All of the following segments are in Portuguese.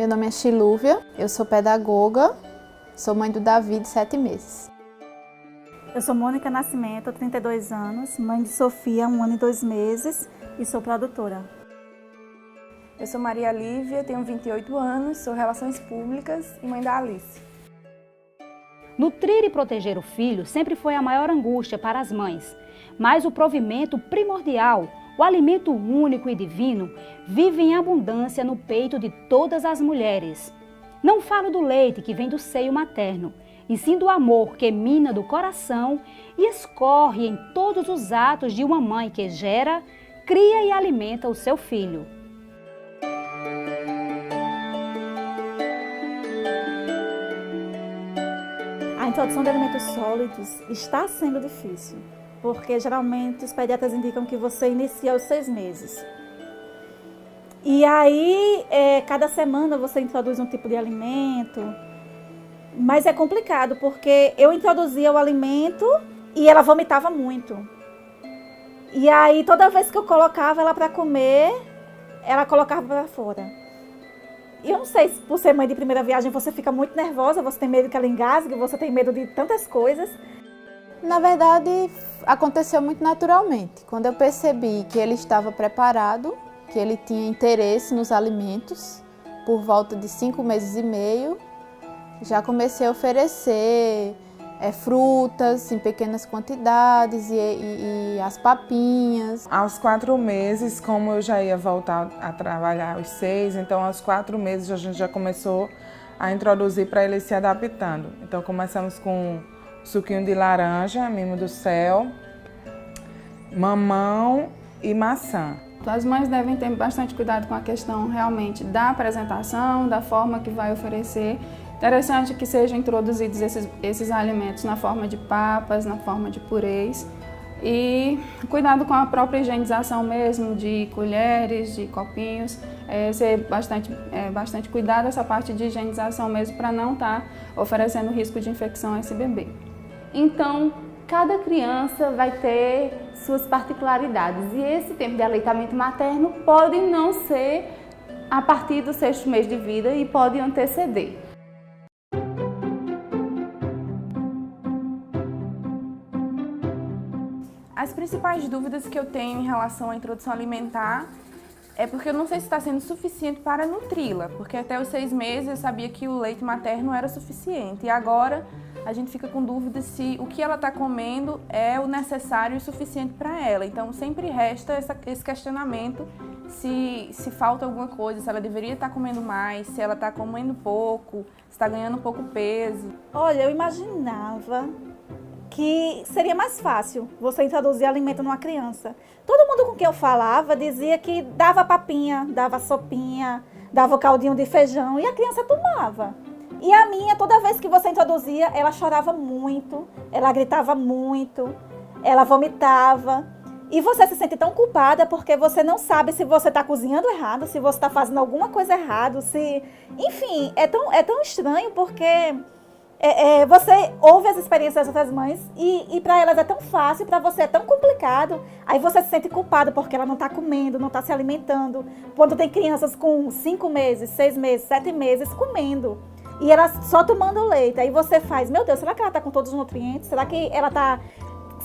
Meu nome é Chilúvia, eu sou pedagoga, sou mãe do Davi de 7 meses. Eu sou Mônica Nascimento, 32 anos, mãe de Sofia, 1 ano e 2 meses e sou produtora. Eu sou Maria Lívia, tenho 28 anos, sou Relações Públicas e mãe da Alice. Nutrir e proteger o filho sempre foi a maior angústia para as mães, mas o provimento primordial, o alimento único e divino, vive em abundância no peito de todas as mulheres. Não falo do leite que vem do seio materno, e sim do amor que emana do coração e escorre em todos os atos de uma mãe que gera, cria e alimenta o seu filho. A introdução de alimentos sólidos está sendo difícil, porque geralmente os pediatras indicam que você inicia aos 6 meses. E aí, cada semana você introduz um tipo de alimento, mas é complicado, porque eu introduzia o alimento e ela vomitava muito. E aí, toda vez que eu colocava ela para comer, ela colocava para fora. E eu não sei se por ser mãe de primeira viagem você fica muito nervosa, você tem medo que ela engasgue, você tem medo de tantas coisas. Na verdade, aconteceu muito naturalmente. Quando eu percebi que ele estava preparado, que ele tinha interesse nos alimentos, por volta de 5 meses e meio, já comecei a oferecer frutas em pequenas quantidades e as papinhas. Aos 4 meses, como eu já ia voltar a trabalhar aos 6, então aos 4 meses a gente já começou a introduzir para ele se adaptando. Então começamos com suquinho de laranja, mimo do céu, mamão e maçã. As mães devem ter bastante cuidado com a questão realmente da apresentação, da forma que vai oferecer. Interessante que sejam introduzidos esses alimentos na forma de papas, na forma de purês. E cuidado com a própria higienização mesmo, de colheres, de copinhos. Ser bastante cuidado essa parte de higienização mesmo, para não estar oferecendo risco de infecção a esse bebê. Então, cada criança vai ter suas particularidades e esse tempo de aleitamento materno pode não ser a partir do 6º mês de vida e pode anteceder. As principais dúvidas que eu tenho em relação à introdução alimentar é porque eu não sei se está sendo suficiente para nutri-la, porque até os 6 meses eu sabia que o leite materno era suficiente e agora a gente fica com dúvida se o que ela está comendo é o necessário e o suficiente para ela. Então sempre resta esse questionamento se falta alguma coisa, se ela deveria estar comendo mais, se ela está comendo pouco, se está ganhando pouco peso. Olha, eu imaginava que seria mais fácil você introduzir alimento numa criança. Todo mundo com quem eu falava dizia que dava papinha, dava sopinha, dava o caldinho de feijão e a criança tomava. E a minha, toda vez que você introduzia, ela chorava muito, ela gritava muito, ela vomitava. E você se sente tão culpada porque você não sabe se você está cozinhando errado, se você está fazendo alguma coisa errada, se... Enfim, é tão estranho porque você ouve as experiências das outras mães e para elas é tão fácil, para você é tão complicado. Aí você se sente culpado porque ela não está comendo, não está se alimentando. Quando tem crianças com 5 meses, 6 meses, 7 meses comendo. E ela só tomando leite. Aí você faz, meu Deus, será que ela está com todos os nutrientes? Será que ela está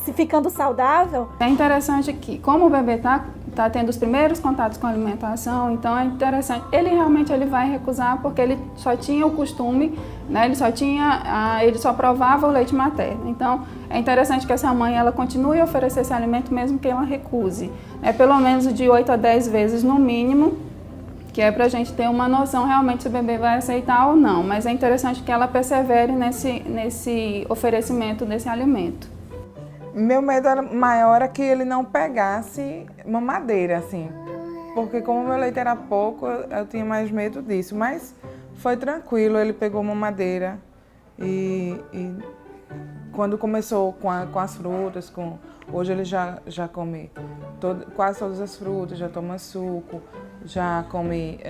se ficando saudável? É interessante que, como o bebê está tendo os primeiros contatos com a alimentação, então é interessante, ele realmente vai recusar porque ele só tinha o costume, né, ele só provava o leite materno. Então é interessante que essa mãe ela continue a oferecer esse alimento mesmo que ela recuse. Pelo menos de 8 a 10 vezes no mínimo, que é para a gente ter uma noção realmente se o bebê vai aceitar ou não. Mas é interessante que ela persevere nesse oferecimento desse alimento. Meu medo maior era que ele não pegasse mamadeira, assim. Porque como meu leite era pouco, eu tinha mais medo disso. Mas foi tranquilo, ele pegou mamadeira. E quando começou com as frutas, hoje ele já come quase todas as frutas, já toma suco, já come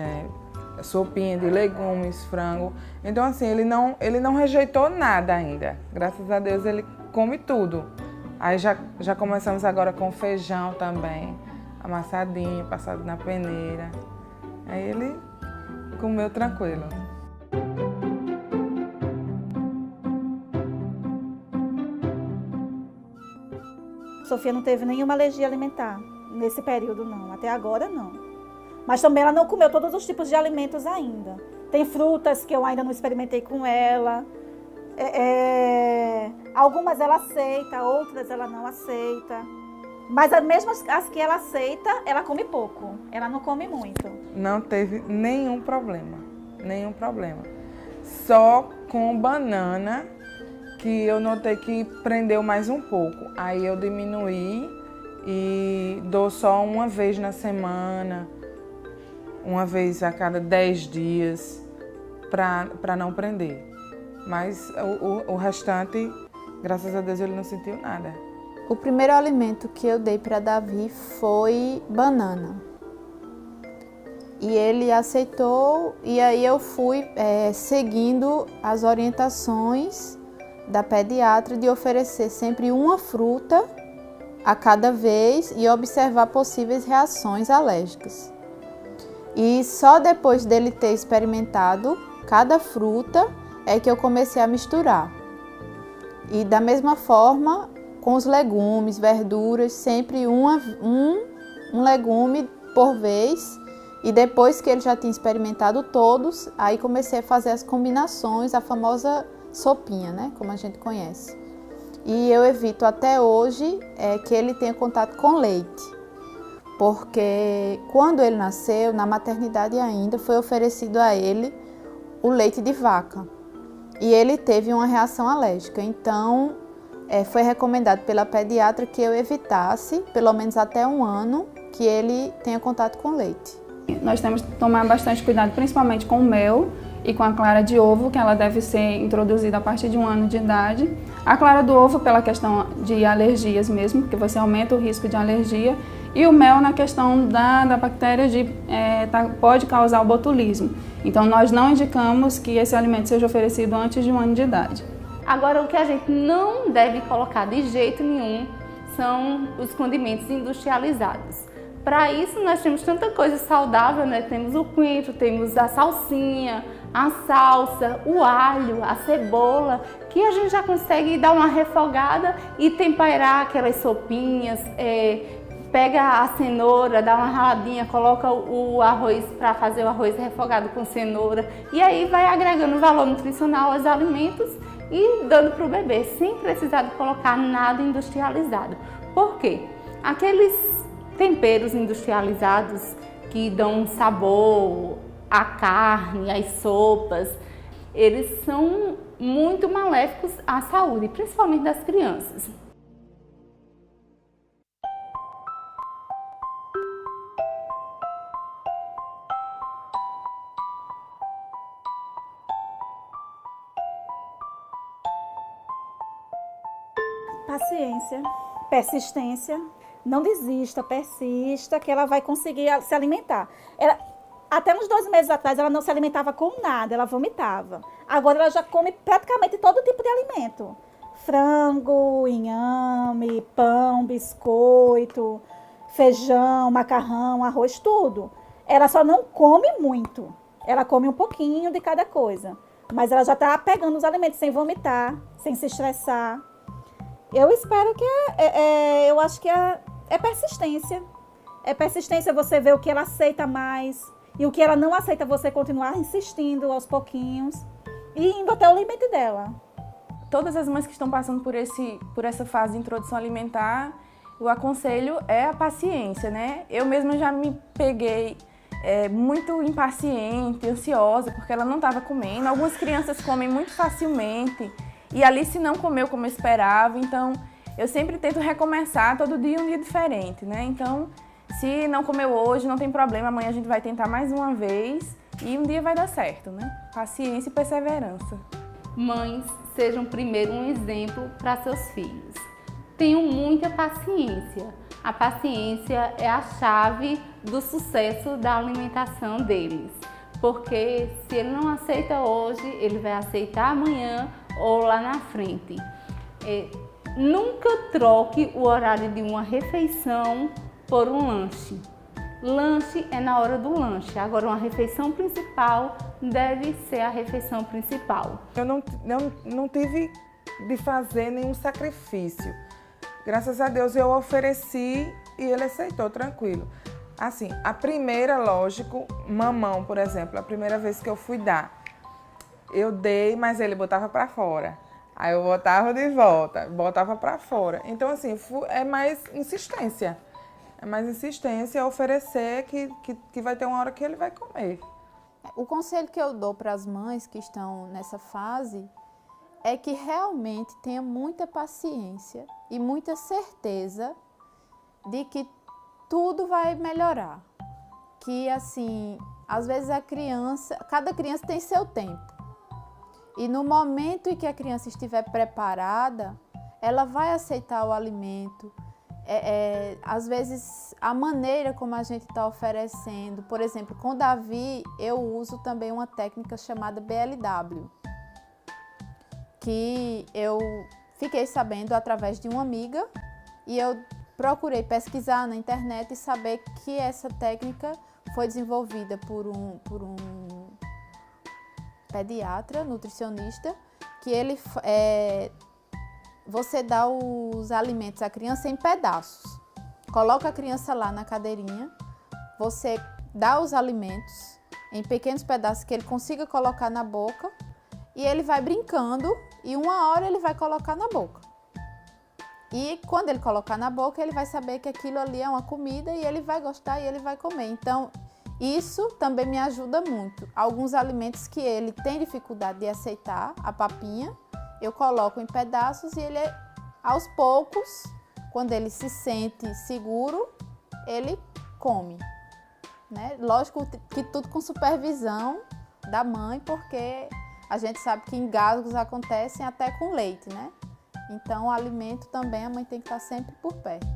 sopinha de legumes, frango. Então assim, ele não rejeitou nada ainda. Graças a Deus ele come tudo. Aí já começamos agora com feijão também, amassadinho, passado na peneira. Aí ele comeu tranquilo. Sofia não teve nenhuma alergia alimentar nesse período, não. Até agora, não. Mas também ela não comeu todos os tipos de alimentos ainda. Tem frutas que eu ainda não experimentei com ela. Algumas ela aceita, outras ela não aceita. Mas mesmo as que ela aceita, ela come pouco. Ela não come muito. Não teve nenhum problema. Nenhum problema. Só com banana, que eu notei que prendeu mais um pouco. Aí eu diminuí e dou só uma vez na semana, uma vez a cada 10 dias, para não prender. Mas o restante, graças a Deus, ele não sentiu nada. O primeiro alimento que eu dei para Davi foi banana. E ele aceitou, e aí eu fui seguindo as orientações da pediatra de oferecer sempre uma fruta a cada vez e observar possíveis reações alérgicas. E só depois dele ter experimentado cada fruta é que eu comecei a misturar. E da mesma forma, com os legumes, verduras, sempre um legume por vez. E depois que ele já tinha experimentado todos, aí comecei a fazer as combinações, a famosa sopinha, né, como a gente conhece. E eu evito até hoje que ele tenha contato com leite, porque quando ele nasceu, na maternidade ainda, foi oferecido a ele o leite de vaca. E ele teve uma reação alérgica, então foi recomendado pela pediatra que eu evitasse, pelo menos até 1 ano, que ele tenha contato com leite. Nós temos que tomar bastante cuidado, principalmente com o mel e com a clara de ovo, que ela deve ser introduzida a partir de 1 ano de idade. A clara do ovo pela questão de alergias mesmo, porque você aumenta o risco de alergia. E o mel na questão da bactéria pode causar o botulismo. Então nós não indicamos que esse alimento seja oferecido antes de 1 ano de idade. Agora, o que a gente não deve colocar de jeito nenhum são os condimentos industrializados. Para isso, nós temos tanta coisa saudável, né? Temos o coentro, temos a salsinha, a salsa, o alho, a cebola, que a gente já consegue dar uma refogada e temperar aquelas sopinhas, pega a cenoura, dá uma raladinha, coloca o arroz para fazer o arroz refogado com cenoura e aí vai agregando valor nutricional aos alimentos e dando para o bebê, sem precisar de colocar nada industrializado. Por quê? Aqueles temperos industrializados que dão sabor à carne, às sopas, eles são muito maléficos à saúde, principalmente das crianças. Paciência, persistência. Não desista, persista, que ela vai conseguir se alimentar. Até uns 2 meses atrás, ela não se alimentava com nada, ela vomitava. Agora, ela já come praticamente todo tipo de alimento. Frango, inhame, pão, biscoito, feijão, macarrão, arroz, tudo. Ela só não come muito. Ela come um pouquinho de cada coisa. Mas ela já está pegando os alimentos sem vomitar, sem se estressar. Eu espero que eu acho que é persistência. É persistência você ver o que ela aceita mais e o que ela não aceita, você continuar insistindo aos pouquinhos e indo até o limite dela. Todas as mães que estão passando por essa fase de introdução alimentar, o aconselho é a paciência, né? Eu mesma já me peguei muito impaciente, ansiosa, porque ela não estava comendo. Algumas crianças comem muito facilmente. E Alice não comeu como eu esperava, então eu sempre tento recomeçar todo dia um dia diferente, né? Então, se não comeu hoje, não tem problema, amanhã a gente vai tentar mais uma vez e um dia vai dar certo, né? Paciência e perseverança. Mães, sejam primeiro um exemplo para seus filhos. Tenham muita paciência. A paciência é a chave do sucesso da alimentação deles. Porque se ele não aceita hoje, ele vai aceitar amanhã ou lá na frente. Nunca troque o horário de uma refeição por um lanche. Lanche é na hora do lanche. Agora, uma refeição principal deve ser a refeição principal. Eu não tive de fazer nenhum sacrifício. Graças a Deus eu ofereci e ele aceitou, tranquilo. Assim, a primeira, lógico, mamão, por exemplo, a primeira vez que eu fui dar, eu dei, mas ele botava para fora. Aí eu botava de volta, botava para fora. Então, assim, é mais insistência. É mais insistência, oferecer que vai ter uma hora que ele vai comer. O conselho que eu dou para as mães que estão nessa fase é que realmente tenha muita paciência e muita certeza de que tudo vai melhorar. Que, assim, às vezes cada criança tem seu tempo. E no momento em que a criança estiver preparada, ela vai aceitar o alimento. Às vezes, a maneira como a gente está oferecendo, por exemplo, com o Davi, eu uso também uma técnica chamada BLW, que eu fiquei sabendo através de uma amiga e eu procurei pesquisar na internet e saber que essa técnica foi desenvolvida por um pediatra, nutricionista, que ele você dá os alimentos à criança em pedaços. Coloca a criança lá na cadeirinha, você dá os alimentos em pequenos pedaços que ele consiga colocar na boca e ele vai brincando e uma hora ele vai colocar na boca. E quando ele colocar na boca, ele vai saber que aquilo ali é uma comida e ele vai gostar e ele vai comer. Então, isso também me ajuda muito. Alguns alimentos que ele tem dificuldade de aceitar, a papinha, eu coloco em pedaços e ele, aos poucos, quando ele se sente seguro, ele come, né? Lógico que tudo com supervisão da mãe, porque a gente sabe que engasgos acontecem até com leite, né? Então, o alimento também a mãe tem que estar sempre por perto.